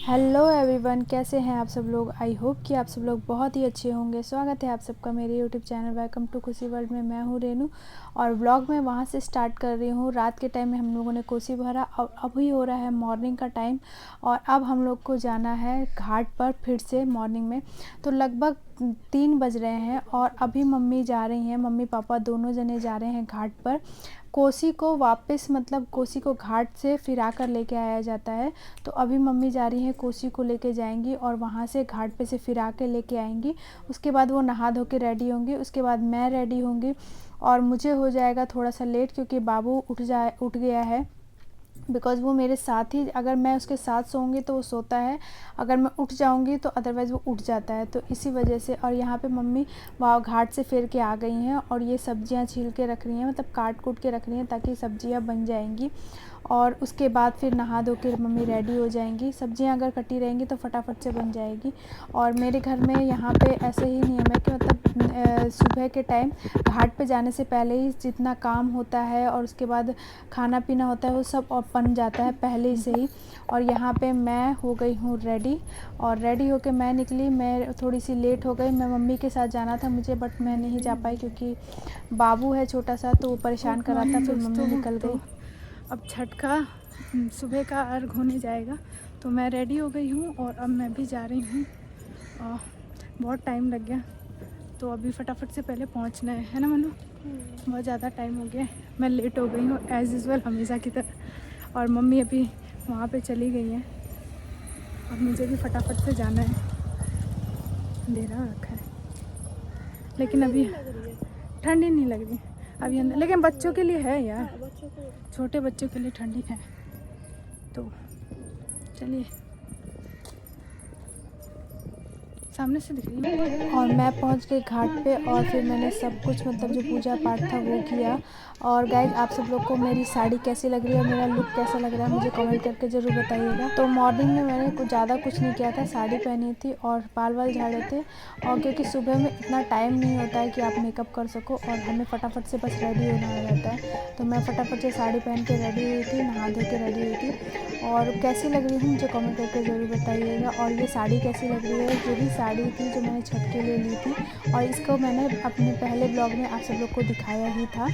Hello everyone, कैसे हैं आप सब लोग। आई होप कि आप सब लोग बहुत ही अच्छे होंगे। स्वागत है आप सबका मेरे यूट्यूब चैनल वेलकम टू खुशी वर्ल्ड में। मैं हूं रेनू और व्लॉग में वहां से स्टार्ट कर रही हूं। रात के टाइम में हम लोगों ने कोसी भरा और अभी हो रहा है मॉर्निंग का टाइम और अब हम लोग को जाना है घाट पर फिर से मॉर्निंग में। तो लगभग 3 बज रहे हैं और अभी मम्मी जा रही हैं, मम्मी पापा दोनों जने जा रहे हैं घाट पर। कोसी को वापस मतलब कोसी को घाट से फिरा कर लेके आया जाता है। तो अभी मम्मी जा रही हैं, कोसी को लेके जाएंगी और वहाँ से घाट पे से फिरा के लेके आएंगी। उसके बाद वो नहा धो के रेडी होंगी, उसके बाद मैं रेडी होंगी और मुझे हो जाएगा थोड़ा सा लेट क्योंकि बाबू उठ गया है। बिकॉज़ वो मेरे साथ ही, अगर मैं उसके साथ सोऊंगी तो वो सोता है, अगर मैं उठ जाऊंगी तो अदरवाइज़ वो उठ जाता है। तो इसी वजह से और यहाँ पे मम्मी वहाँ घाट से फिर के आ गई हैं और ये सब्जियाँ छील के रख रही हैं, मतलब काट कूट के रख रही हैं ताकि सब्जियाँ बन जाएंगी। और उसके बाद फिर नहा धो के मम्मी रेडी हो जाएंगी। सब्जियां अगर कटी रहेंगी तो फटाफट से बन जाएगी। और मेरे घर में यहाँ पे ऐसे ही नियम है कि मतलब सुबह के टाइम घाट पे जाने से पहले ही जितना काम होता है और उसके बाद खाना पीना होता है वो सब बन जाता है पहले से ही। और यहाँ पे मैं हो गई हूँ रेडी और रेडी होके मैं निकली। मैं थोड़ी सी लेट हो गई, मैं मम्मी के साथ जाना था मुझे, बट मैं नहीं जा पाई क्योंकि बाबू है छोटा सा तो वो परेशान कर रहा था। फिर मम्मी निकल गई। अब छठ का सुबह का अर्घ होने जाएगा तो मैं रेडी हो गई हूँ और अब मैं भी जा रही हूँ। बहुत टाइम लग गया तो अभी फटाफट से पहले पहुँचना है ना मनु। बहुत ज़्यादा टाइम हो गया, मैं लेट हो गई हूँ एज़ यूजुअल हमेशा की तरह। और मम्मी अभी वहाँ पे चली गई हैं और मुझे भी फटाफट से जाना है। अंधेरा रखा है लेकिन अभी ठंडी नहीं लग रही अभी अंदर, लेकिन बच्चों के लिए है यार, छोटे बच्चों के लिए ठंडी है। तो चलिए, सामने से दिख रही है। और मैं पहुंच गई घाट पे और फिर मैंने सब कुछ मतलब जो पूजा पाठ था वो किया। और गाइज आप सब लोग को मेरी साड़ी कैसी लग रही है और मेरा लुक कैसा लग रहा है मुझे कमेंट करके ज़रूर बताइएगा। तो मॉर्निंग में मैंने कुछ ज़्यादा कुछ नहीं किया था, साड़ी पहनी थी और बाल वाल झाड़े थे। और क्योंकि सुबह में इतना टाइम नहीं होता है कि आप मेकअप कर सको और हमें फटाफट से बस रेडी होना रहता है। तो मैं फटाफट से साड़ी पहन के रेडी हुई थी, नहा धो के रेडी हुई थी। और कैसी लग रही हूँ मुझे कमेंट करके ज़रूर बताइएगा। और ये साड़ी कैसी लग रही है, यही साड़ी थी जो मैंने छठ के लिए ली थी और इसको मैंने अपने पहले ब्लॉग में आप सब लोग को दिखाया ही था।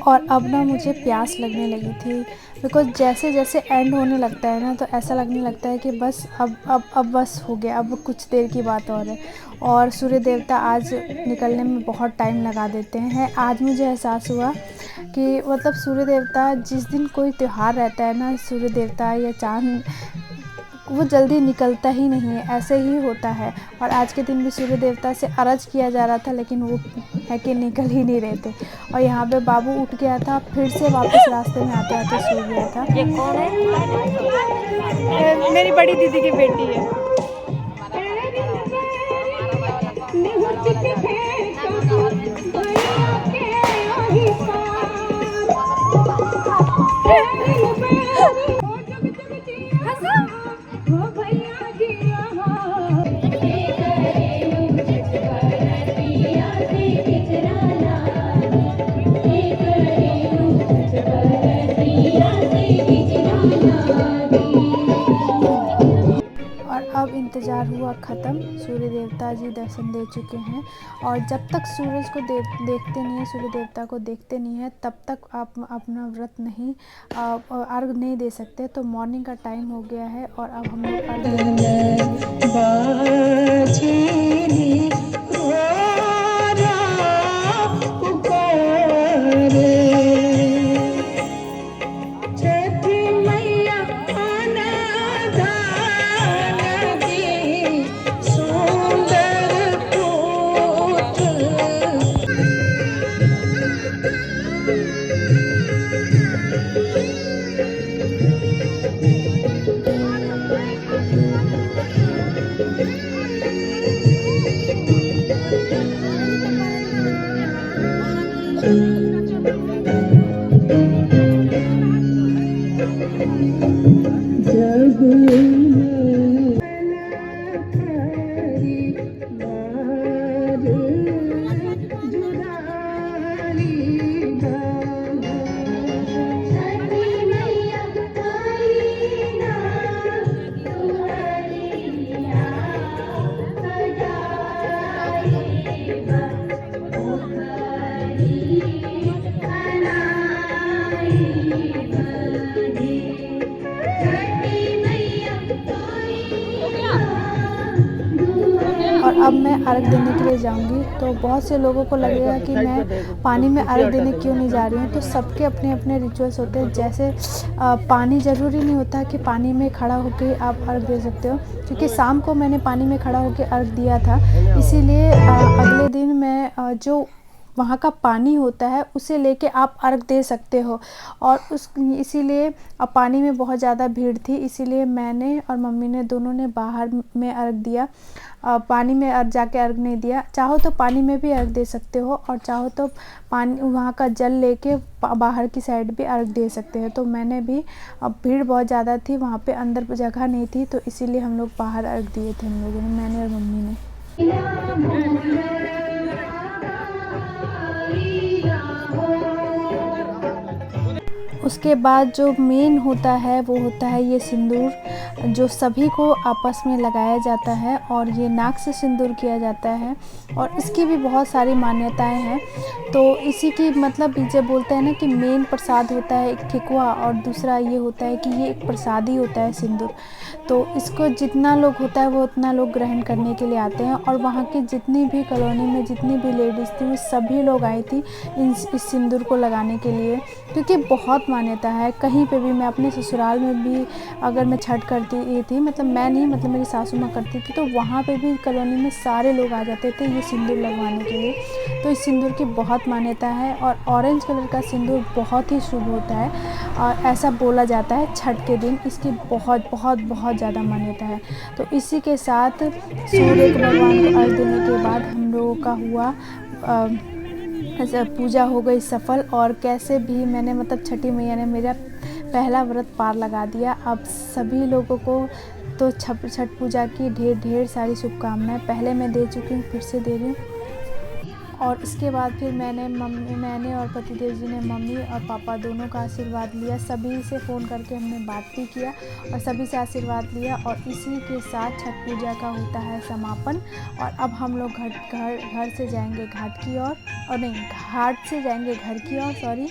और अब ना मुझे प्यास लगने लगी थी बिकॉज़ जैसे जैसे एंड होने लगता है ना तो ऐसा लगने लगता है कि बस अब बस हो गया, अब कुछ देर की बात और है। और सूर्य देवता आज निकलने में बहुत टाइम लगा देते हैं। आज मुझे एहसास हुआ कि मतलब सूर्य देवता जिस दिन कोई त्यौहार रहता है ना, सूर्य देवता या चाँद वो जल्दी निकलता ही नहीं है, ऐसे ही होता है। और आज के दिन भी सूर्य देवता से अर्ज़ किया जा रहा था, लेकिन वो है कि निकल ही नहीं रहे थे। और यहाँ पे बाबू उठ गया था, फिर से वापस रास्ते में आते आते सो गया था। ये कौन है? मेरी बड़ी दीदी की बेटी है। अब इंतज़ार हुआ ख़त्म, सूर्य देवता जी दर्शन दे चुके हैं। और जब तक सूरज को देखते नहीं हैं, सूर्य देवता को देखते नहीं हैं, तब तक आप अपना व्रत नहीं अर्घ नहीं दे सकते। तो मॉर्निंग का टाइम हो गया है और अब हम लोग अर्घ और अब मैं अर्घ देने के लिए जाऊंगी। तो बहुत से लोगों को लगेगा कि मैं पानी में अर्घ देने क्यों नहीं जा रही हूँ। तो सबके अपने अपने रिचुअल्स होते हैं। जैसे पानी ज़रूरी नहीं होता कि पानी में खड़ा होकर आप अर्घ दे सकते हो, क्योंकि शाम को मैंने पानी में खड़ा होकर अर्घ दिया था। इसीलिए अगले दिन मैं जो वहाँ का पानी होता है उसे लेके आप अर्घ दे सकते हो। और इसीलिए अब पानी में बहुत ज़्यादा भीड़ थी, इसीलिए मैंने और मम्मी ने दोनों ने बाहर में अर्घ दिया। पानी में जाके अर्घ नहीं दिया। चाहो तो पानी में भी अर्घ दे सकते हो और चाहो तो पानी वहाँ का जल लेके बाहर की साइड भी अर्घ दे सकते हो। तो मैंने भी, अब भीड़ बहुत ज़्यादा थी, वहाँ पे अंदर जगह नहीं थी, तो इसीलिए हम लोग बाहर अर्घ दिए थे, हम लोगों ने, मैंने और मम्मी ने। उसके बाद जो मेन होता है वो होता है ये सिंदूर, जो सभी को आपस में लगाया जाता है। और ये नाक से सिंदूर किया जाता है और इसकी भी बहुत सारी मान्यताएं हैं। तो इसी की मतलब जब बोलते हैं ना कि मेन प्रसाद होता है एक ठेकुआ, और दूसरा ये होता है कि ये एक प्रसादी होता है सिंदूर। तो इसको जितना लोग होता है वो उतना लोग ग्रहण करने के लिए आते हैं। और वहाँ की जितनी भी कॉलोनी में जितनी भी लेडीज़ थी वो सभी लोग आई थी इस सिंदूर को लगाने के लिए, क्योंकि बहुत मान्यता है। कहीं पे भी, मैं अपने ससुराल में भी अगर मैं छठ करती थी, मतलब मैं नहीं, मतलब मेरी सासू माँ करती थी, तो वहाँ पे भी कॉलोनी में सारे लोग आ जाते थे ये सिंदूर लगवाने के लिए। तो इस सिंदूर की बहुत मान्यता है। और ऑरेंज कलर का सिंदूर बहुत ही शुभ होता है और ऐसा बोला जाता है छठ के दिन इसकी बहुत बहुत बहुत ज़्यादा मान्यता है। तो इसी के साथ सूर्य भगवान को अर्घ देने के बाद हम लोगों का हुआ पूजा हो गई सफल। और कैसे भी मैंने, मतलब छठी मैया ने मेरा पहला व्रत पार लगा दिया। अब सभी लोगों को तो छठ पूजा की ढेर ढेर सारी शुभकामनाएं पहले मैं दे चुकी हूँ, फिर से दे रही हूँ। और इसके बाद फिर मैंने और पतिदेव जी ने मम्मी और पापा दोनों का आशीर्वाद लिया। सभी से फ़ोन करके हमने बात भी किया और सभी से आशीर्वाद लिया। और इसी के साथ छठ पूजा का होता है समापन। और अब हम लोग घर से जाएंगे घाट की ओर, और नहीं, घाट से जाएंगे घर की ओर, सॉरी।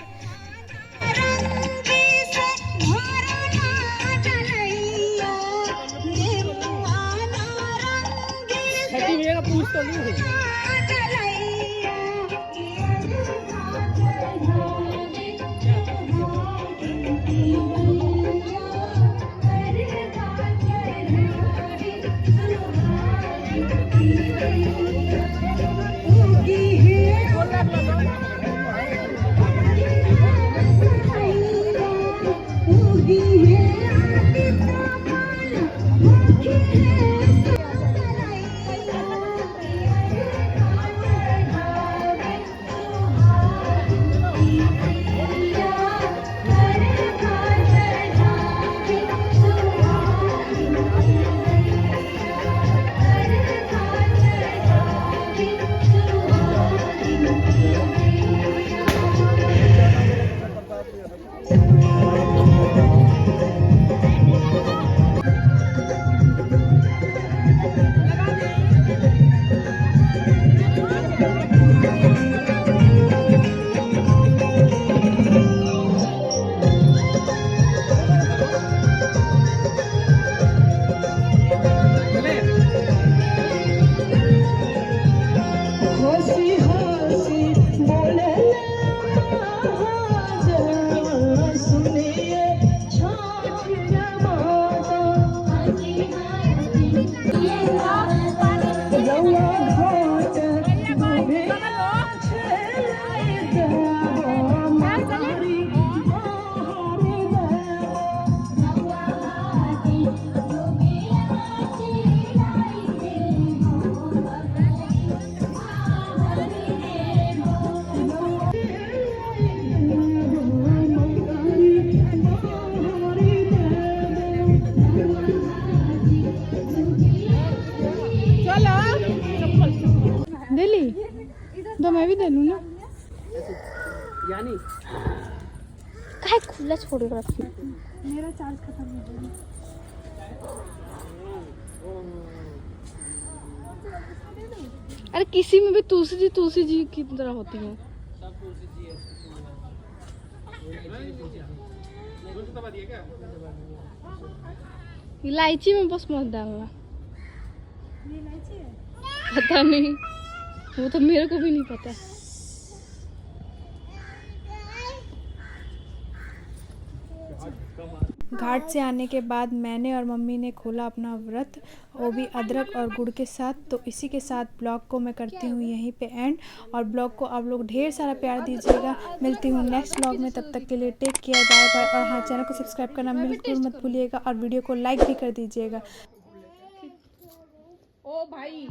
दे ली तो मैं भी दे लूँ ना। यानी काय खुला छोड़ रखी मेरा चार्ज खत्म हो गया। अरे किसी में भी तुलसी जी की तरह होती है। इलायची में बस मत डालना। ये इलायची है? पता नहीं, वो तो मेरे को भी नहीं पता। घाट से आने के बाद मैंने और मम्मी ने खोला अपना व्रत, वो भी अदरक और गुड़ के साथ। तो इसी के साथ ब्लॉग को मैं करती हूँ यहीं पे एंड, और ब्लॉग को आप लोग ढेर सारा प्यार दीजिएगा। मिलती हूँ नेक्स्ट ब्लॉग में, तब तक के लिए टेक केयर, बाय बाय। और हाँ, चैनल को सब्सक्राइब करना बिल्कुल मत भूलिएगा और वीडियो को लाइक भी कर दीजिएगा। ओ भाई